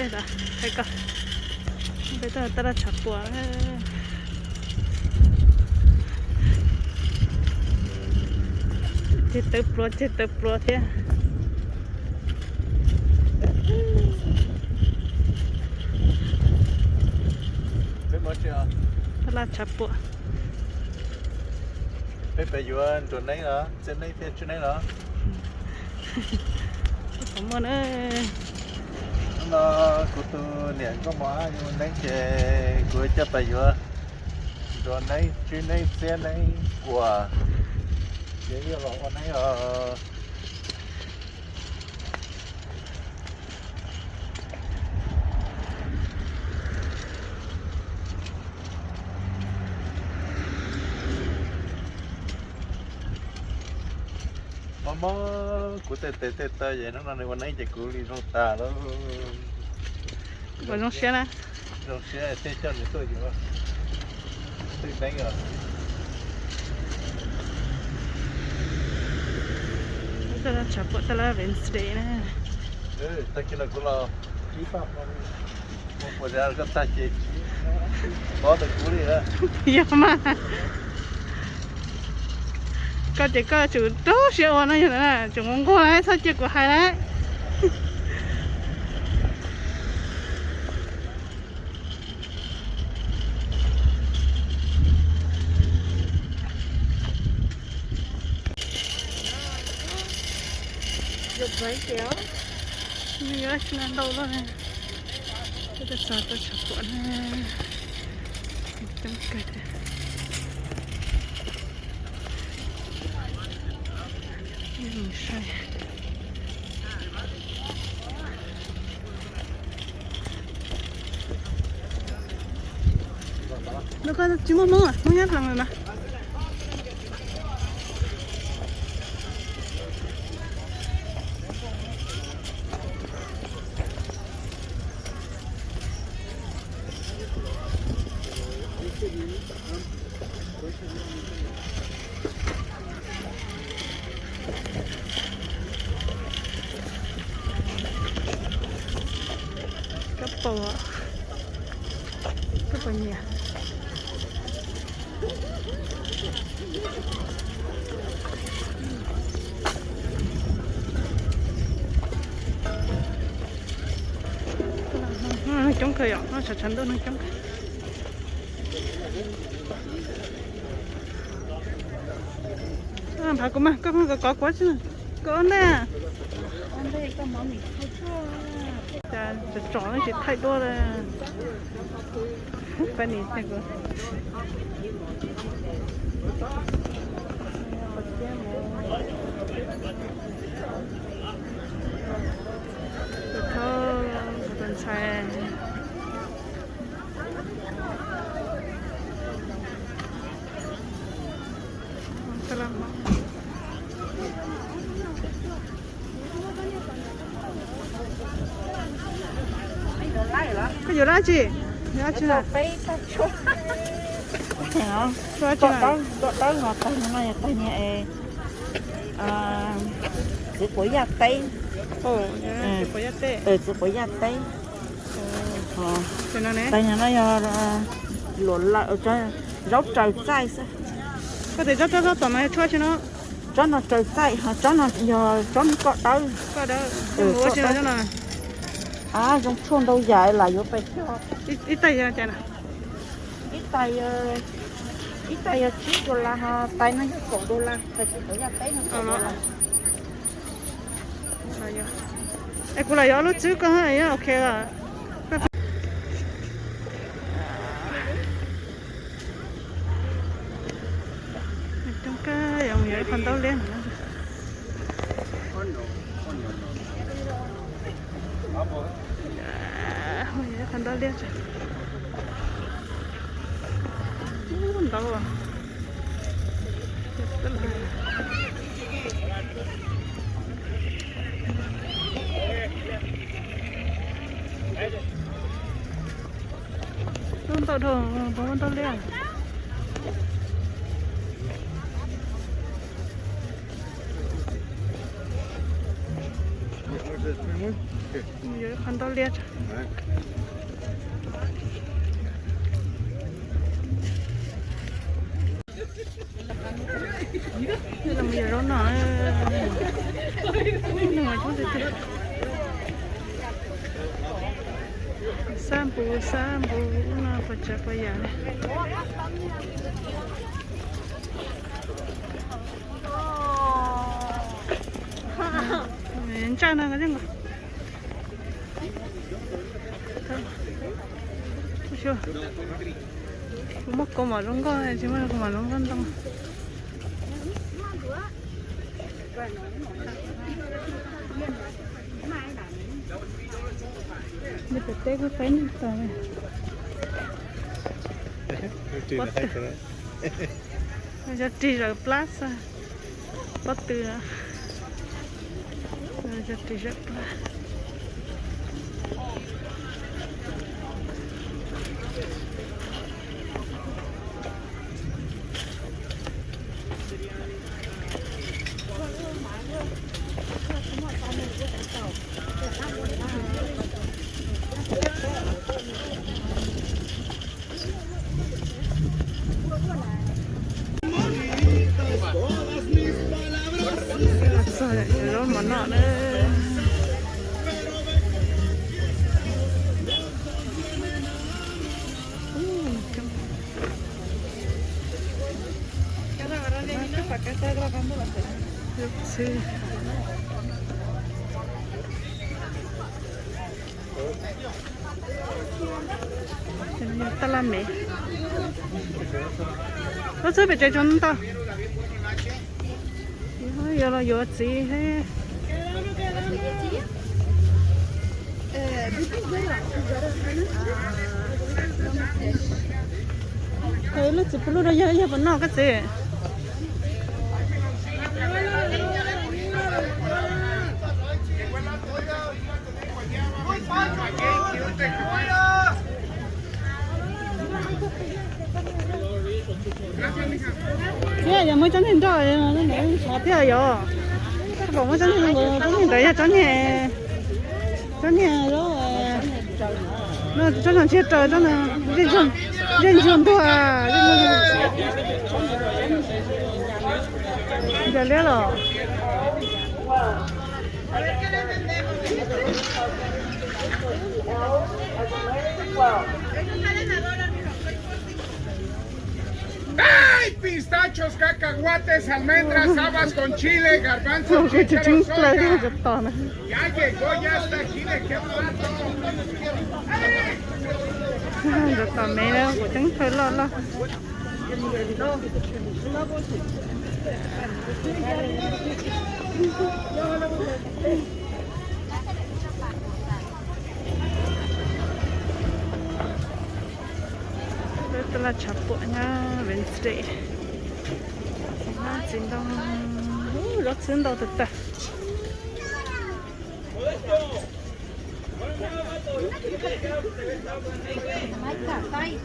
lên đã thấy cơ bây giờ ta đã chặt bùa chết tới bùa thế ta đã chặt bùa bây giờ chỗ này đó trên này phía chỗ này đó không muốn ơi nó của tôi nè có má nhưng mà đánh chè của chấp bây giờ chỗ này trên này xe này của cái gì đó này mà của tê vậy nó nàyวันนี้จะกูđi rong ta đó còn rong xe nè rong xe xe chân thì tôi gì đó tôi đánh rồi ta đã chặt bùa ta đã Wednesday nè ta kia là cũng là chỉ pháp một ra cái ta chỉ có được cú đi đó giờ mà có chỉ có chủ tốt siêu nó như thế này chủ mong cô đấy sao chỉ của hai đấy Được mấy kéo nhớ là đâu rồi này tôi sợ tôi chặt cuộn trong cây sai nó có chỉ một món à không nhát làm rồi mà cấp bò nhỉ nó chống cười ạ nó chặt đâu nó chống phải của mà có quá chứ có nè ăn đây có món mì không chả chọn nó chỉ thay đua là phải nhìn xem coi thôi còn xài có nhiều lá chị lá chị nào phải ta chua hả chua chị nào đó ngọt tay này tay nhẹ sữa của giặt tay sữa của giặt tay sữa của giặt tay cái nào nè tay nhà nó lộn lại ở trên rau trời say có thể cho tầm này chua chị nó cho nó trời say cho nó giờ cho nó cọ tới có đâu mua chị nào cho nào trong chuông đâu dài là vô phải cho ít tay ra chị nào ít tay chỉ đô la ha tay nó cổ đô la phải chỉ có tay nó cổ đô la em cũng là gió lúc trước có hay á ok là trong cái dòng nhảy phần tàu lên phần tàu lên phần tàu à con tàu thường có con tàu lên Giờ con to liệt. Đây là một giờ đó nọ. Đây ngoài chúng tôi. Sampu na pachapaya. 괜찮아 그냥 거. 보셔. 먹고 말은 거 하지 말고 말은 간다. 근데 그때가 빼니까. Giờ đi rồi plaza bắt từ giờ đi rồi rồi mà nọ nữa. Sí. Ta làm mẹ. Nó chưa bị chạy trốn ta. Giờ là giờ gì thế? Cái lúc chụp lúc đó giờ vẫn nọ cái gì? thế giờ mới chắn hình rồi nó mới khó theo rồi còn mới chắn hình rồi chắn hình đấy là chắn nhẹ rồi nó chắn hình chết trời chắn hình dân dân thôi à giờ lấy rồi ¡Ay! Pistachos, cacahuates, almendras, habas con chile, garbanzos, chícharos, soja. Ya llegó, ya está aquí, ¿de qué plato? Được tầm mẹ đâu, của trứng phải lo. Đây là chả bộ nha, Wednesday. Nó chín đông, rất chín đâu thực ta. Mấy cả tay.